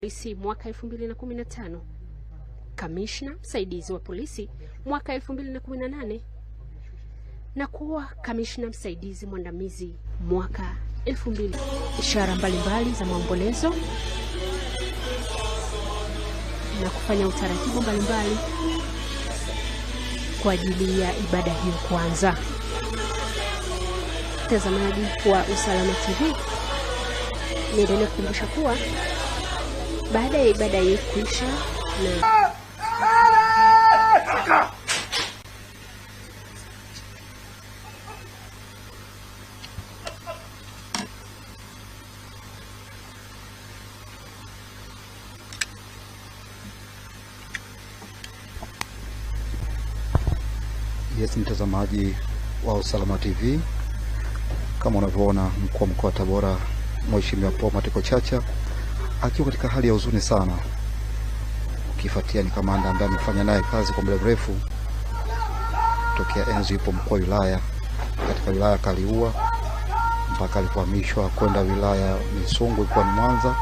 Polisi mwaka 2015, kamishna msaidizi wa polisi mwaka 2018 na kuwa kamishna msaidizi mwandamizi mwaka 2000. Ishara mbalimbali za maombolezo na kufanya utaratibu mbalimbali kwa ajili ya ibada hiyo kuanza. Mtazamaji wa Usalama TV, niendelee kukumbusha kuwa baada ya ibada hii kuisha na Yes, mtazamaji wa Usalama TV, kama unavyoona mkuu wa mkoa wa Tabora Mheshimiwa Paul Matiko Chacha akiwa katika hali ya huzuni sana, ukifuatia ni kamanda ambaye amefanya naye kazi kwa muda mrefu tokea enzi yupo mkuu wa wilaya katika wilaya Kaliua mpaka alipohamishwa kwenda wilaya Misungwi kwa Mwanza